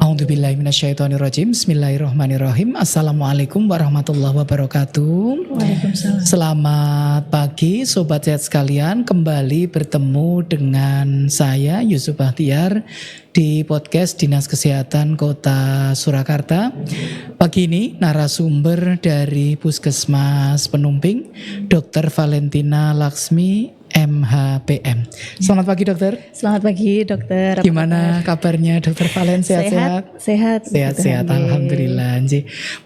A'udzubillahi minasyaitonirrajim. Bismillahirrahmanirrahim. Assalamualaikum warahmatullahi wabarakatuh. Waalaikumsalam. Selamat pagi Sobat Sehat sekalian. Kembali bertemu dengan saya Yusuf Bahtiar di podcast Dinas Kesehatan Kota Surakarta. Pagi ini narasumber dari Puskesmas Penumping, Dr. Valentina Laksmi MHPM. Selamat pagi dokter. Selamat pagi dokter. Gimana kabarnya dokter Valen? Sehat-sehat? Sehat-sehat, alhamdulillah.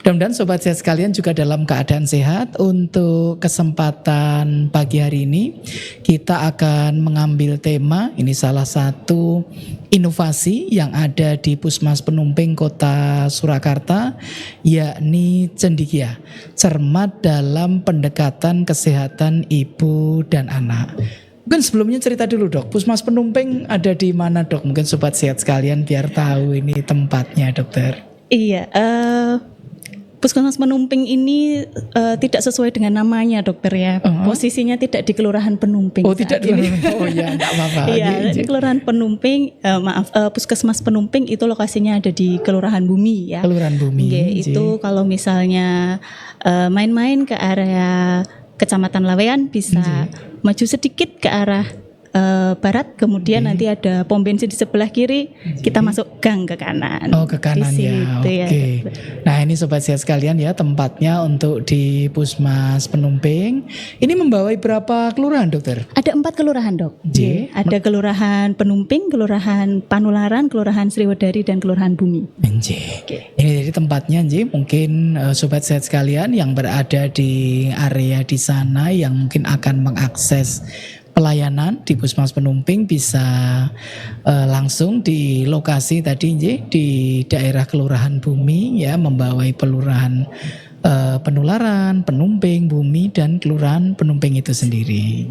Mudah-mudahan sobat sehat sekalian juga dalam keadaan sehat. Untuk kesempatan pagi hari ini kita akan mengambil tema, ini salah satu inovasi yang ada di Puskesmas Penumping Kota Surakarta, yakni cendikia, cermat dalam pendekatan kesehatan ibu dan anak. Mungkin sebelumnya cerita dulu dok, Puskesmas Penumping ada di mana dok? Mungkin sobat sehat sekalian biar tahu ini tempatnya dokter. Iya, Puskesmas Penumping ini tidak sesuai dengan namanya dokter ya. Posisinya tidak di Kelurahan Penumping. Oh tidak di Oh ya, enggak apa-apa. Iya, Kelurahan Penumping, Puskesmas Penumping itu lokasinya ada di Kelurahan Bumi ya. Kelurahan Bumi. Itu kalau misalnya main-main ke area Kecamatan Lawean bisa maju sedikit ke arah barat, kemudian nanti ada pom bensin di sebelah kiri, kita masuk gang ke kanan. Oh ke kanan ya, oke. Ya. Nah ini sobat sehat sekalian ya, tempatnya untuk di Puskesmas Penumping. Ini membawai berapa kelurahan dokter? Ada 4 kelurahan dok. Ada Kelurahan Penumping, Kelurahan Panularan, Kelurahan Sriwedari, dan Kelurahan Bumi. Ini jadi tempatnya mungkin sobat sehat sekalian yang berada di area di sana yang mungkin akan mengakses pelayanan di Puskesmas Penumping bisa langsung di lokasi tadi di daerah Kelurahan Bumi ya, membawai pelurahan Penularan, Penumping, Bumi, dan Kelurahan Penumping itu sendiri.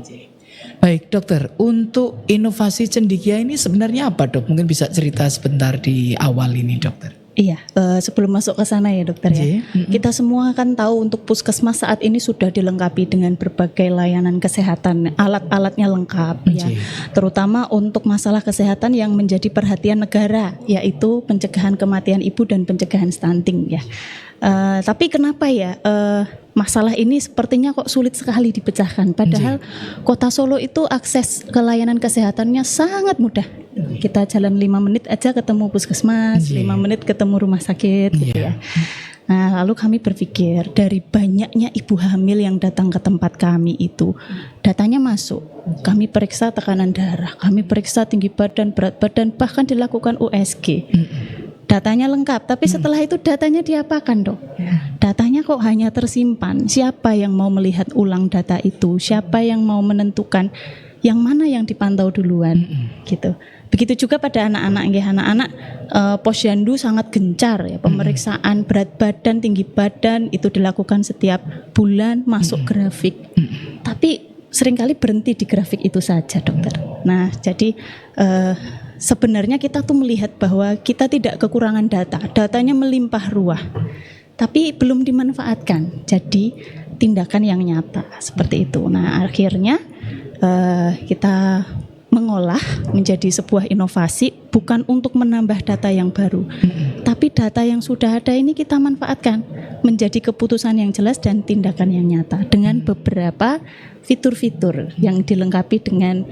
Baik dokter, untuk inovasi cendikia ini sebenarnya apa dok? Mungkin bisa cerita sebentar di awal ini dokter. Iya, sebelum masuk ke sana ya dokter ya. Kita semua kan tahu untuk puskesmas saat ini sudah dilengkapi dengan berbagai layanan kesehatan, alat-alatnya lengkap ya. Terutama untuk masalah kesehatan yang menjadi perhatian negara, yaitu pencegahan kematian ibu dan pencegahan stunting ya. Tapi kenapa ya masalah ini sepertinya kok sulit sekali dipecahkan, padahal Kota Solo itu akses ke layanan kesehatannya sangat mudah. Kita jalan 5 menit aja ketemu puskesmas, 5 menit ketemu rumah sakit gitu ya. Nah lalu kami berpikir dari banyaknya ibu hamil yang datang ke tempat kami itu, datanya masuk, kami periksa tekanan darah, kami periksa tinggi badan, berat badan, bahkan dilakukan USG. Datanya lengkap, tapi setelah itu datanya diapakan dok? Datanya kok hanya tersimpan. Siapa yang mau melihat ulang data itu? Siapa yang mau menentukan yang mana yang dipantau duluan? Gitu. Begitu juga pada anak-anak, anak-anak posyandu sangat gencar ya, pemeriksaan berat badan, tinggi badan itu dilakukan setiap bulan, masuk grafik. Tapi seringkali berhenti di grafik itu saja dokter. Nah jadi sebenarnya kita tuh melihat bahwa kita tidak kekurangan data, datanya melimpah ruah, tapi belum dimanfaatkan jadi tindakan yang nyata seperti itu. Nah akhirnya kita mengolah menjadi sebuah inovasi, bukan untuk menambah data yang baru, tapi data yang sudah ada ini kita manfaatkan menjadi keputusan yang jelas dan tindakan yang nyata dengan beberapa fitur-fitur yang dilengkapi dengan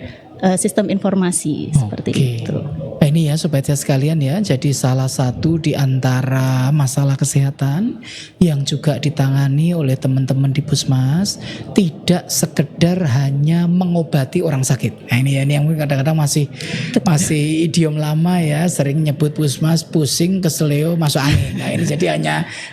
sistem informasi seperti itu. Nah, ini ya sobat sehat sekalian ya, jadi salah satu di antara masalah kesehatan yang juga ditangani oleh teman-teman di Puskesmas tidak sekedar hanya mengobati orang sakit. Nah ini ya, ini yang kadang-kadang masih idiom lama ya, sering nyebut Puskesmas pusing, keseleo, masuk angin. Nah ini jadi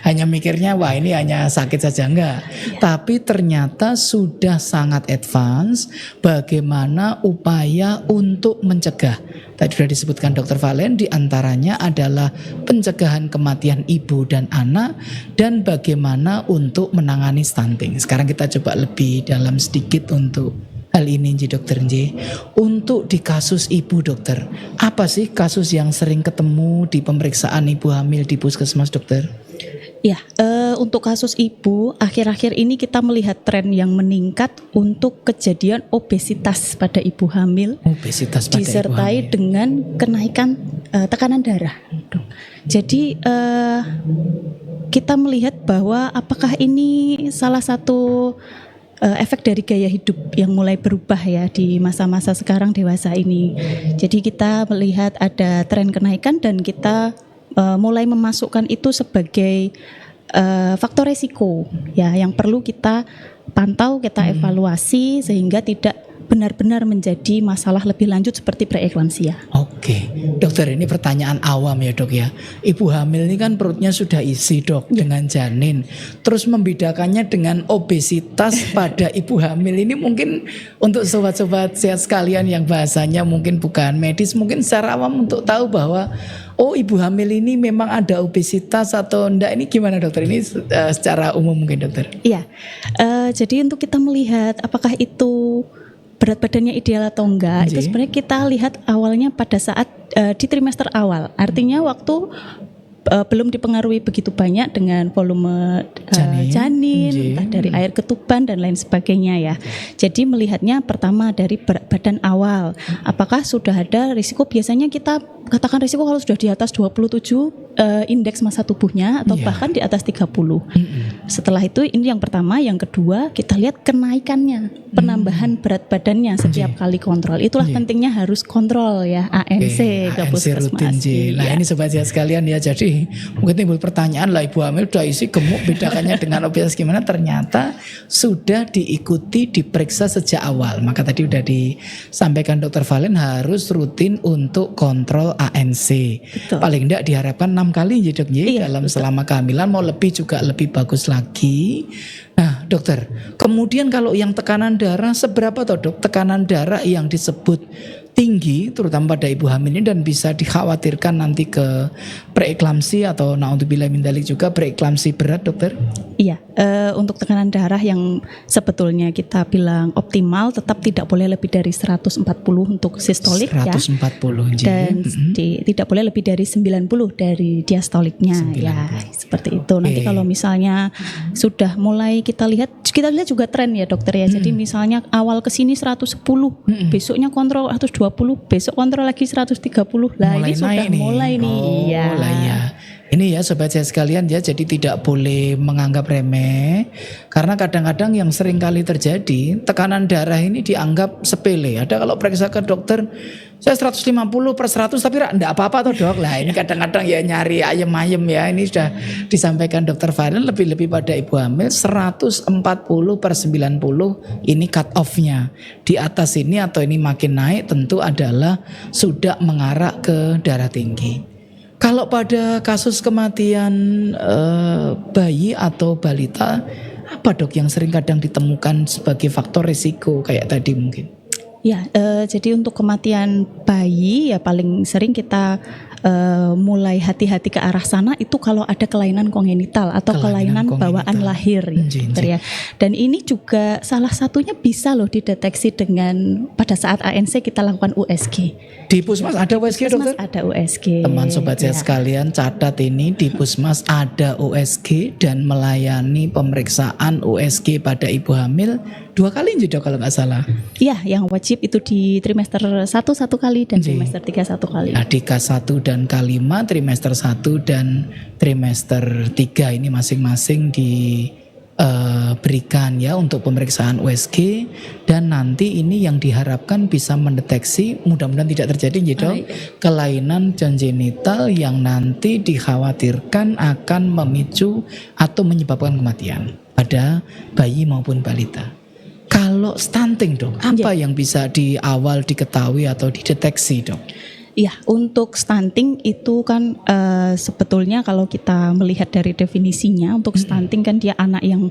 hanya mikirnya wah ini hanya sakit saja, enggak. Tapi ternyata sudah sangat advance bagaimana upaya untuk mencegah. Tadi sudah disebutkan Dr. Valen, diantaranya adalah pencegahan kematian ibu dan anak dan bagaimana untuk menangani stunting. Sekarang kita coba lebih dalam sedikit untuk hal ini dokter Nji. Untuk di kasus ibu dokter, apa sih kasus yang sering ketemu di pemeriksaan ibu hamil di puskesmas dokter? Ya, untuk kasus ibu, akhir-akhir ini kita melihat tren yang meningkat untuk kejadian obesitas pada ibu hamil, obesitas pada disertai ibu hamil dengan kenaikan tekanan darah, dok. Jadi kita melihat bahwa apakah ini salah satu efek dari gaya hidup yang mulai berubah ya di masa-masa sekarang dewasa ini. Jadi kita melihat ada tren kenaikan dan kita mulai memasukkan itu sebagai faktor resiko ya yang perlu kita pantau, kita evaluasi sehingga tidak benar-benar menjadi masalah lebih lanjut seperti preeklamsia. Oke, dokter, ini pertanyaan awam ya dok ya. Ibu hamil ini kan perutnya sudah isi dok dengan janin. Terus membedakannya dengan obesitas pada ibu hamil ini mungkin untuk sobat-sobat sehat sekalian yang bahasanya mungkin bukan medis, mungkin secara awam untuk tahu bahwa oh ibu hamil ini memang ada obesitas atau enggak, ini gimana dokter? Ini secara umum mungkin dokter. Iya, jadi untuk kita melihat apakah itu berat badannya ideal atau enggak, itu sebenarnya kita lihat awalnya pada saat di trimester awal. Artinya waktu belum dipengaruhi begitu banyak dengan volume janin, entah dari air ketuban dan lain sebagainya ya. Jadi melihatnya pertama dari berat badan awal. Apakah sudah ada risiko? Biasanya kita katakan risiko kalau sudah di atas 27 indeks massa tubuhnya atau bahkan di atas 30. Setelah itu ini yang pertama, yang kedua kita lihat kenaikannya, penambahan berat badannya setiap kali kontrol. Itulah pentingnya harus kontrol ya ANC ke puskesmas. Nah ini sobat sehat sekalian ya, jadi mungkin timbul pertanyaan lah, ibu hamil udah isi gemuk bedakannya dengan obesitas gimana? Ternyata sudah diikuti, diperiksa sejak awal. Maka tadi udah disampaikan Dr. Valen harus rutin untuk kontrol ANC. Betul. Paling enggak diharapkan 6 kali ya dok ya, dalam selama kehamilan, mau lebih juga lebih bagus lagi. Nah dokter, kemudian kalau yang tekanan darah seberapa toh dok tekanan darah yang disebut tinggi terutama pada ibu hamil ini dan bisa dikhawatirkan nanti ke preeklamsi atau naudzubillah min dzalik juga preeklamsi berat dokter? Iya, untuk tekanan darah yang sebetulnya kita bilang optimal tetap tidak boleh lebih dari 140 untuk sistolik 140, ya. Dan tidak boleh lebih dari 90 dari diastoliknya 90. Ya, seperti itu. Nanti kalau misalnya sudah mulai kita lihat juga tren ya dokter ya. Jadi misalnya awal kesini 110, besoknya kontrol 120, besok kontrol lagi 130. Lah ini sudah mulai nih. Iya. Ya. Ini ya sobat saya sekalian ya, jadi tidak boleh menganggap remeh karena kadang-kadang yang sering kali terjadi tekanan darah ini dianggap sepele. Ada kalau periksa ke dokter saya 150/100 tapi enggak apa-apa toh dok. Lah ini kadang-kadang ya nyari ayem-ayem ya. Ini sudah disampaikan Dr. Valen lebih-lebih pada ibu hamil 140/90 ini cut off-nya. Di atas ini atau ini makin naik tentu adalah sudah mengarah ke darah tinggi. Kalau pada kasus kematian bayi atau balita, apa dok yang sering kadang ditemukan sebagai faktor risiko kayak tadi mungkin? Ya, jadi untuk kematian bayi ya paling sering kita mulai hati-hati ke arah sana itu kalau ada kelainan kongenital atau kelainan bawaan lahir ya. Dan ini juga salah satunya bisa loh dideteksi dengan pada saat ANC kita lakukan USG. Di Puskesmas ada USG dokter? Ada USG. Teman sobat saya sekalian catat ini, di Puskesmas ada USG dan melayani pemeriksaan USG pada ibu hamil 2 kali dok kalau nggak salah. Iya, yang wajib itu di trimester 1 1 kali dan trimester 3 1 kali. Nah, di K1 dan K5, trimester 1 dan trimester 3 ini masing-masing diberikan ya untuk pemeriksaan USG, dan nanti ini yang diharapkan bisa mendeteksi, mudah-mudahan tidak terjadi dok, kelainan congenital yang nanti dikhawatirkan akan memicu atau menyebabkan kematian pada bayi maupun balita. Kalau stunting dok, apa yang bisa di awal diketahui atau dideteksi dok? Ya, untuk stunting itu kan sebetulnya kalau kita melihat dari definisinya, untuk stunting kan dia anak yang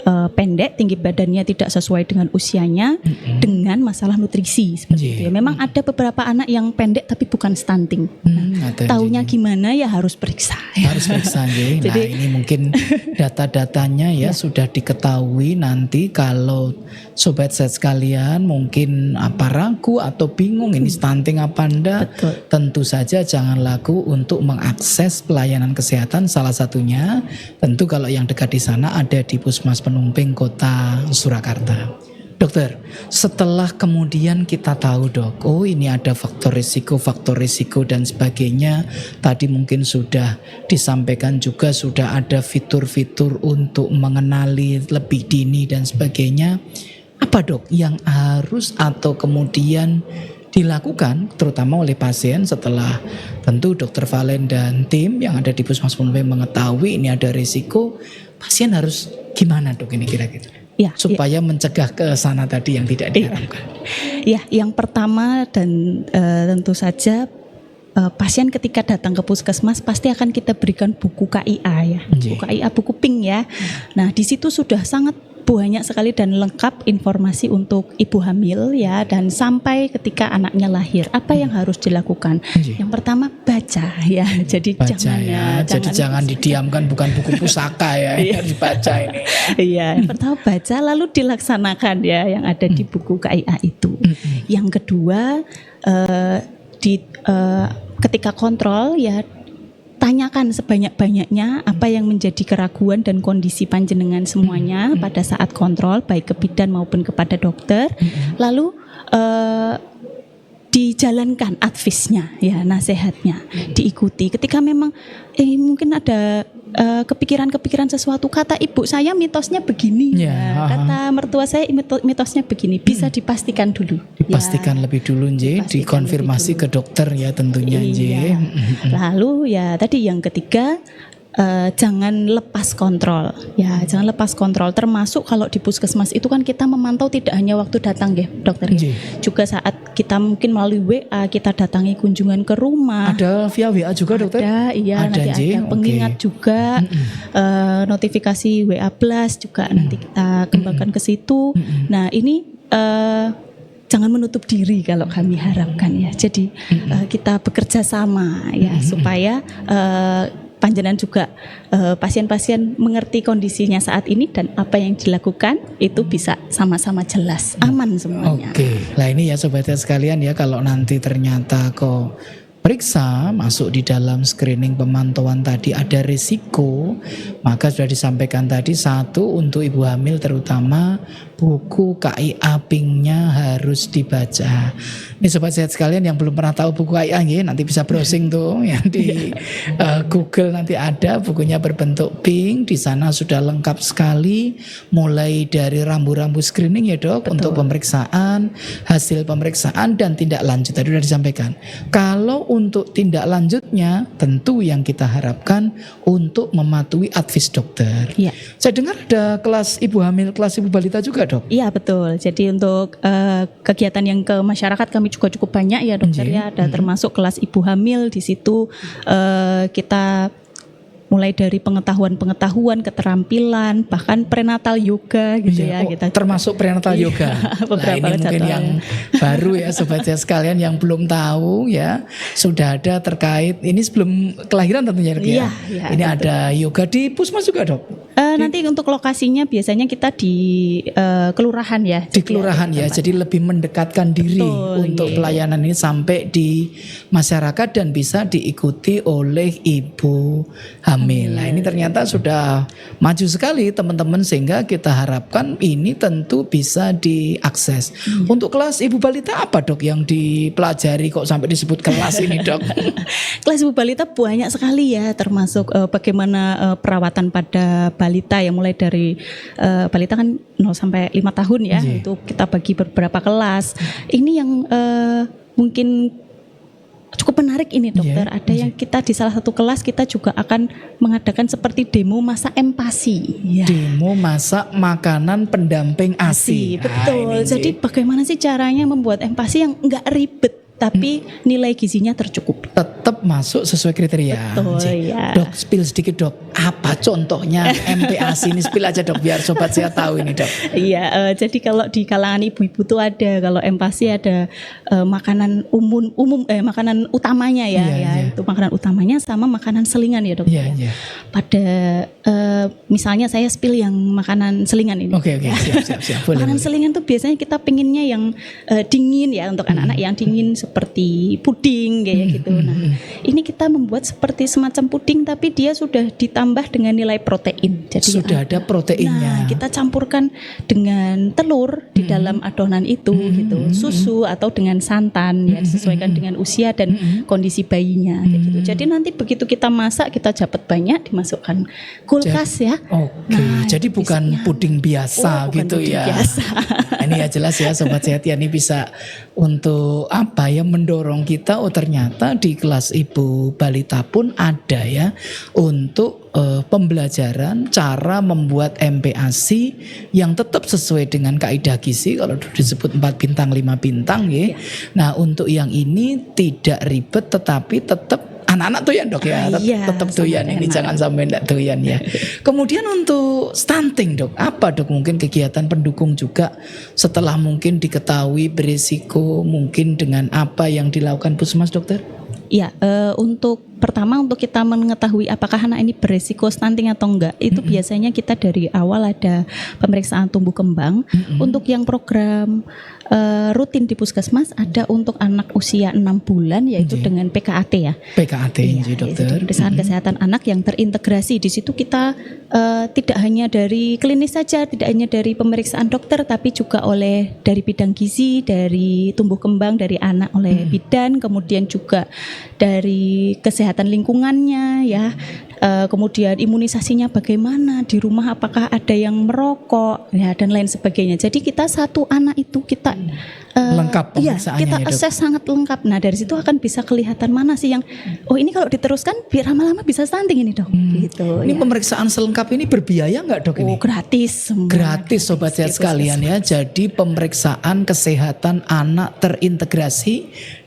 pendek, tinggi badannya tidak sesuai dengan usianya, dengan masalah nutrisi seperti itu. Ya. Memang ada beberapa anak yang pendek tapi bukan stunting. Taunya gimana ya harus periksa. Harus periksa. Nah ini mungkin data-datanya ya sudah diketahui. Nanti kalau sobat set sekalian mungkin ragu atau bingung ini stunting apa enggak, tentu saja jangan ragu untuk mengakses pelayanan kesehatan. Salah satunya tentu kalau yang dekat di sana ada di Puskesmas Penumping Kota Surakarta. Dokter, setelah kemudian kita tahu dok, oh ini ada faktor risiko dan sebagainya. Tadi mungkin sudah disampaikan juga sudah ada fitur-fitur untuk mengenali lebih dini dan sebagainya. Apa dok yang harus atau kemudian dilakukan terutama oleh pasien setelah tentu dokter Valen dan tim yang ada di Puskesmas Pondok mengetahui ini ada risiko, pasien harus gimana dok ini kira-kira? Ya, supaya mencegah ke sana tadi yang tidak diharapkan. Ya, yang pertama dan tentu saja pasien ketika datang ke puskesmas pasti akan kita berikan buku KIA ya, buku KIA, buku pink ya. Nah di situ sudah sangat banyak sekali dan lengkap informasi untuk ibu hamil ya, dan sampai ketika anaknya lahir apa yang harus dilakukan. Yang pertama baca ya, jadi jangan didiamkan, bukan buku pusaka ya, harus dibaca ini. Iya, yang pertama baca lalu dilaksanakan ya yang ada di buku KIA itu. Yang kedua ketika kontrol ya, tanyakan sebanyak-banyaknya apa yang menjadi keraguan dan kondisi panjenengan semuanya pada saat kontrol, baik ke bidan maupun kepada dokter. Lalu dijalankan advisnya ya, nasihatnya diikuti. Ketika memang mungkin ada kepikiran sesuatu, kata ibu saya mitosnya begini ya, kata mertua saya mitosnya begini, bisa dipastikan dulu. Dipastikan lebih dulu dikonfirmasi ke dokter ya tentunya. Iya. Lalu ya tadi yang ketiga, jangan lepas kontrol ya, jangan lepas kontrol, termasuk kalau di puskesmas itu kan kita memantau tidak hanya waktu datang ya dokter ya, juga saat kita mungkin melalui WA kita datangi kunjungan ke rumah. Ada via WA juga dokter? Ada, iya, nanti ada pengingat juga, notifikasi WA Plus juga nanti kita kembangkan ke situ. Nah ini jangan menutup diri kalau kami harapkan ya, jadi kita bekerja sama ya supaya panjenengan juga pasien-pasien mengerti kondisinya saat ini dan apa yang dilakukan itu bisa sama-sama jelas, aman semuanya. Oke, lah ini ya sobatnya sekalian ya, kalau nanti ternyata kok periksa masuk di dalam screening pemantauan tadi ada risiko, maka sudah disampaikan tadi, satu untuk ibu hamil terutama buku KIA Pink-nya harus dibaca. Ini sobat sehat sekalian yang belum pernah tahu buku KIA nanti bisa browsing tuh ya di Google, nanti ada bukunya berbentuk pink. Di sana sudah lengkap sekali, mulai dari rambu-rambu screening ya dok. Betul. Untuk pemeriksaan, hasil pemeriksaan dan tindak lanjut tadi sudah disampaikan. Kalau untuk tindak lanjutnya tentu yang kita harapkan untuk mematuhi advis dokter. Ya. Saya dengar ada kelas ibu hamil, kelas ibu balita juga dok? Iya betul, jadi untuk kegiatan yang ke masyarakat kami juga cukup banyak ya dokter ya, ada termasuk kelas ibu hamil. Di situ kita mulai dari pengetahuan, keterampilan, bahkan prenatal yoga gitu ya. Kita termasuk prenatal yoga. Nah ini mungkin yang baru ya sobatnya sekalian yang belum tahu ya, sudah ada terkait ini sebelum kelahiran tentunya ya. Ini betul. Ada yoga di Puskesmas juga dok? Nanti untuk lokasinya biasanya kita di kelurahan ya. Di kelurahan ya, jadi lebih mendekatkan diri untuk pelayanan ini sampai di masyarakat dan bisa diikuti oleh ibu hamil. Nah ini ternyata sudah maju sekali teman-teman, sehingga kita harapkan ini tentu bisa diakses. Untuk kelas ibu balita apa dok yang dipelajari kok sampai disebut kelas ini dok? Kelas ibu balita banyak sekali ya, termasuk bagaimana perawatan pada balita yang mulai dari balita kan 0 sampai 5 tahun ya. Itu kita bagi beberapa kelas. Ini yang mungkin cukup menarik ini dokter. Ada yang kita di salah satu kelas kita juga akan mengadakan seperti demo masak empasi. Demo masak makanan pendamping ASI. Betul. Jadi bagaimana sih caranya membuat empasi yang enggak ribet tapi nilai gizinya tercukupi. Tetap masuk sesuai kriteria. Betul ya. Dok, spill sedikit dok. Apa contohnya MPASI ini, spill aja dok biar sobat saya tahu ini dok. Iya, jadi kalau di kalangan ibu-ibu tuh ada, kalau empasi ada makanan umum makanan utamanya ya. Itu makanan utamanya sama makanan selingan ya dok. Iya. Pada misalnya saya spill yang makanan selingan ini. Oke, siap. Makanan selingan tuh biasanya kita pinginnya yang dingin ya, untuk anak-anak yang dingin seperti puding kayak gitu. Nah, ini kita membuat seperti semacam puding tapi dia sudah ditambah dengan nilai protein. Jadi sudah ada proteinnya. Nah, kita campurkan dengan telur di dalam adonan itu gitu, susu atau dengan santan ya, disesuaikan dengan usia dan kondisi bayinya kayak gitu. Jadi nanti begitu kita masak kita dapat banyak, dimasukkan kulkas ya. Oke, jadi bukan puding biasa bukan gitu puding ya. biasa. Ini ya jelas ya Sobat Sehat ya, ini bisa untuk apa ya, mendorong kita, oh ternyata di kelas ibu balita pun ada ya untuk pembelajaran cara membuat MPASI yang tetap sesuai dengan kaidah gizi, kalau disebut 4 bintang 5 bintang ya. Nah untuk yang ini tidak ribet tetapi tetap anak-anak doyan dok ya, tetap doyan ini, jangan sampai tidak doyan ya. Kemudian untuk stunting dok, apa dok mungkin kegiatan pendukung juga setelah mungkin diketahui berisiko mungkin dengan apa yang dilakukan Puskesmas dokter? Ya, untuk pertama untuk kita mengetahui apakah anak ini beresiko stunting atau enggak, itu biasanya kita dari awal ada pemeriksaan tumbuh kembang. Untuk yang program rutin di Puskesmas ada untuk anak usia 6 bulan yaitu dengan PKAT ya. PKAT ya, dokter. Pemeriksaan kesehatan anak yang terintegrasi. Di situ kita tidak hanya dari klinis saja, tidak hanya dari pemeriksaan dokter, tapi juga oleh dari bidang gizi, dari tumbuh kembang dari anak oleh bidan, kemudian juga dari kesehatan lingkungannya ya, kemudian imunisasinya bagaimana di rumah, apakah ada yang merokok ya dan lain sebagainya. Jadi kita satu anak itu kita lengkap pemeriksaannya kita assess sangat lengkap. Nah dari situ akan bisa kelihatan mana sih yang oh ini kalau diteruskan biar lama-lama bisa stunting ini dok. Gitu. Ini pemeriksaan selengkap ini berbiaya nggak dok ini? Oh gratis semua. Gratis Sobat Sehat sekalian ya. Jadi pemeriksaan kesehatan anak terintegrasi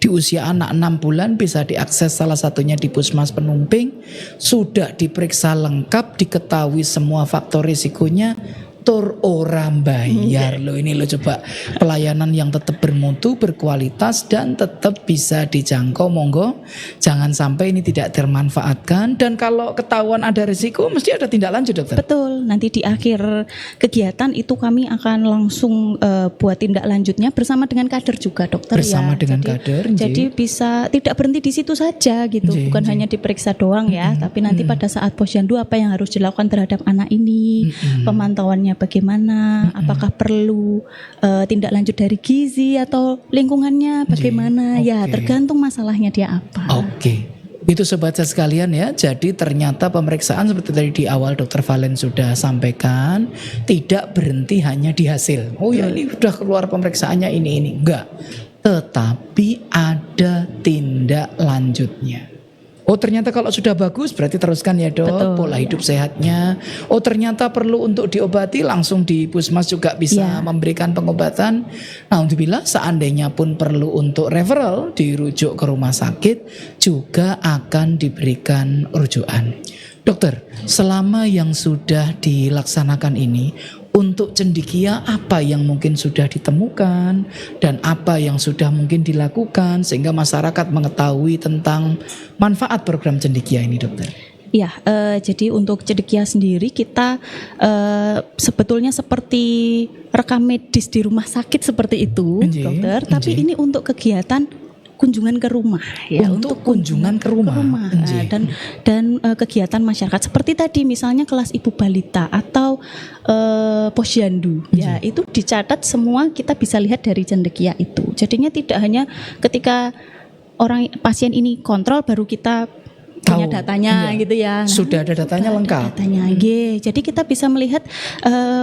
di usia anak 6 bulan bisa diakses salah satunya di Puskesmas Penumping. Sudah diperiksa lengkap, diketahui semua faktor risikonya. Tur orang bayar loh, ini lo coba pelayanan yang tetap bermutu, berkualitas dan tetap bisa dijangkau. Monggo jangan sampai ini tidak termanfaatkan, dan kalau ketahuan ada risiko mesti ada tindak lanjut dokter. Betul, nanti di akhir kegiatan itu kami akan langsung buat tindak lanjutnya bersama dengan kader juga dokter bersama ya. Dengan kader. Jadi bisa tidak berhenti di situ saja gitu, bukan hanya diperiksa doang ya, tapi nanti pada saat posyandu apa yang harus dilakukan terhadap anak ini, pemantauannya bagaimana, apakah perlu tindak lanjut dari gizi atau lingkungannya bagaimana, ya tergantung masalahnya dia apa. Itu Sobat Sehat sekalian ya. Jadi ternyata pemeriksaan seperti tadi di awal Dokter Valen sudah sampaikan, tidak berhenti hanya di hasil. Oh ya ini sudah keluar pemeriksaannya ini enggak. Tetapi ada tindak lanjutnya. Oh ternyata kalau sudah bagus berarti teruskan ya dok. Betul, pola hidup sehatnya. Oh ternyata perlu untuk diobati, langsung di Puskesmas juga bisa memberikan pengobatan. Nah alhamdulillah, seandainya pun perlu untuk referral dirujuk ke rumah sakit juga akan diberikan rujukan. Dokter, selama yang sudah dilaksanakan ini, untuk cendekia apa yang mungkin sudah ditemukan dan apa yang sudah mungkin dilakukan sehingga masyarakat mengetahui tentang manfaat program cendekia ini dokter? Ya, jadi untuk cendekia sendiri kita sebetulnya seperti rekam medis di rumah sakit seperti itu dokter, tapi ini untuk kegiatan kunjungan ke rumah ya, untuk kunjungan ke rumah. Dan kegiatan masyarakat seperti tadi misalnya kelas ibu balita atau posyandu ya, itu dicatat semua, kita bisa lihat dari cendekia itu. Jadinya tidak hanya ketika orang pasien ini kontrol baru kita punya datanya gitu ya. Nah, sudah ada datanya lengkap. Jadi kita bisa melihat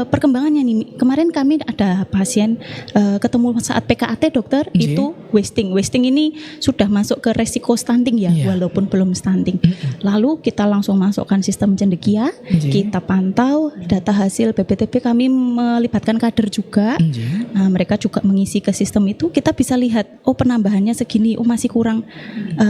perkembangannya nih. Kemarin kami ada pasien ketemu saat PKAT dokter, itu wasting. Wasting ini sudah masuk ke resiko stunting ya, walaupun belum stunting. Lalu kita langsung masukkan sistem cendekia, kita pantau data hasil BPTB, kami melibatkan kader juga. Nah, mereka juga mengisi ke sistem itu, kita bisa lihat oh penambahannya segini, oh masih kurang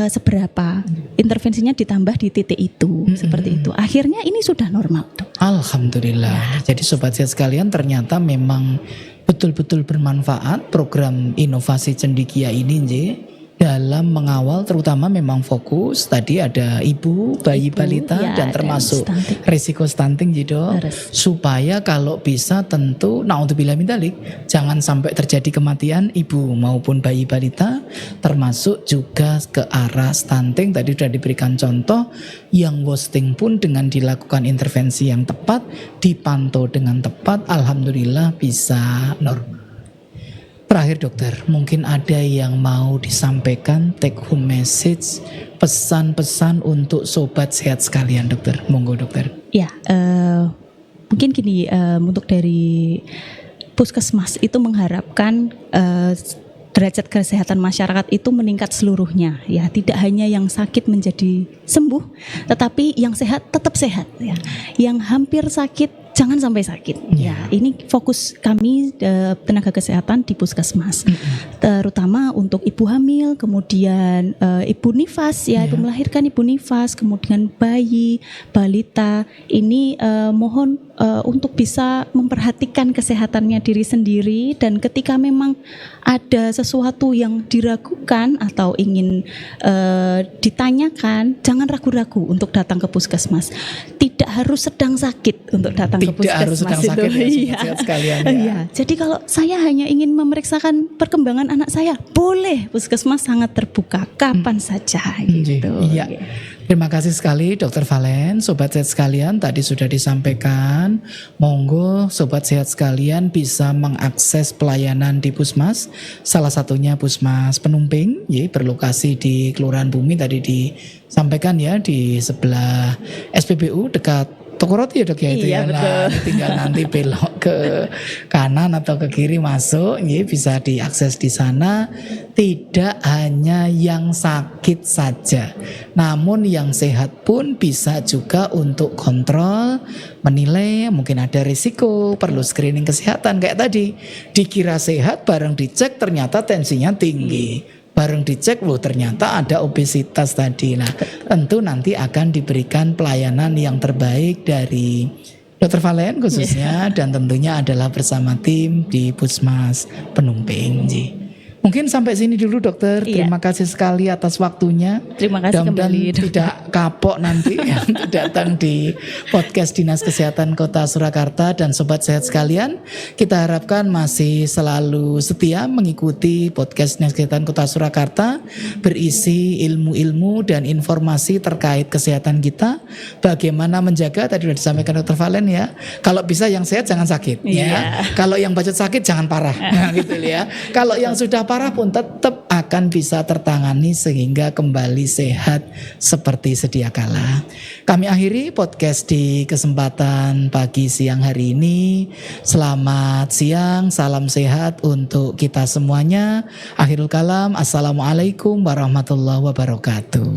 seberapa. Intervensinya ditambah di titik itu, seperti itu. Akhirnya ini sudah normal. Alhamdulillah. Jadi Sobat Sehat sekalian, ternyata memang betul-betul bermanfaat program inovasi cendekia ini. dalam mengawal, terutama memang fokus tadi ada ibu, bayi, balita ya, dan termasuk stunting. risiko stunting gitu, supaya kalau bisa tentu naudzubillah min dzalik jangan sampai terjadi kematian ibu maupun bayi balita, termasuk juga ke arah stunting. Tadi sudah diberikan contoh, yang wasting pun dengan dilakukan intervensi yang tepat, dipantau dengan tepat, alhamdulillah bisa normal. Terakhir dokter, mungkin ada yang mau disampaikan take home message, pesan-pesan untuk sobat sehat sekalian dokter, monggo dokter. Ya, mungkin gini, untuk dari Puskesmas itu mengharapkan derajat kesehatan masyarakat itu meningkat seluruhnya, ya, tidak hanya yang sakit menjadi sembuh, tetapi yang sehat tetap sehat, ya, yang hampir sakit jangan sampai sakit. Ya, ini fokus kami tenaga kesehatan di Puskesmas, terutama untuk ibu hamil, kemudian ibu nifas, ya, ibu melahirkan, ibu nifas, kemudian bayi, balita. Ini mohon untuk bisa memperhatikan kesehatannya diri sendiri, dan ketika memang ada sesuatu yang diragukan atau ingin ditanyakan, jangan ragu-ragu untuk datang ke Puskesmas. Tidak harus sedang sakit untuk datang ke Puskesmas. Tidak harus sedang sakit ya, sobat sekalian ya. Iya. Jadi kalau saya hanya ingin memeriksakan perkembangan anak saya, boleh, Puskesmas sangat terbuka kapan saja gitu. Iya. Terima kasih sekali Dr. Valen, sobat sehat sekalian, tadi sudah disampaikan. Monggo sobat sehat sekalian bisa mengakses pelayanan di Puskesmas, salah satunya Puskesmas Penumping, ya, berlokasi di Kelurahan Bumi, tadi disampaikan ya, di sebelah SPBU dekat Toko Roti ya dok ya, itu ya. Nah, tinggal nanti belok ke kanan atau ke kiri masuk, ya, bisa diakses di sana. Tidak hanya yang sakit saja, namun yang sehat pun bisa juga untuk kontrol, menilai mungkin ada risiko, perlu screening kesehatan kayak tadi. Dikira sehat, bareng dicek ternyata tensinya tinggi. Bareng dicek, loh ternyata ada obesitas tadi. Nah, tentu nanti akan diberikan pelayanan yang terbaik dari Dr. Valen khususnya, dan tentunya adalah bersama tim di Puskesmas Penumping. Mungkin sampai sini dulu dokter. Terima kasih sekali atas waktunya. Terima kasih kembali dokter. Tidak kapok nanti yang datang di podcast Dinas Kesehatan Kota Surakarta. Dan sobat sehat sekalian, kita harapkan masih selalu setia mengikuti podcast Dinas Kesehatan Kota Surakarta, berisi ilmu-ilmu dan informasi terkait kesehatan kita. Bagaimana menjaga, tadi sudah disampaikan Dr. Valen ya. Kalau bisa yang sehat jangan sakit ya. Kalau yang bacot sakit jangan parah. Nah, gitu ya. Kalau yang sudah parah pun tetap akan bisa tertangani sehingga kembali sehat seperti sedia kala. Kami akhiri podcast di kesempatan pagi siang hari ini. Selamat siang, salam sehat untuk kita semuanya. Akhirul kalam, assalamualaikum warahmatullahi wabarakatuh.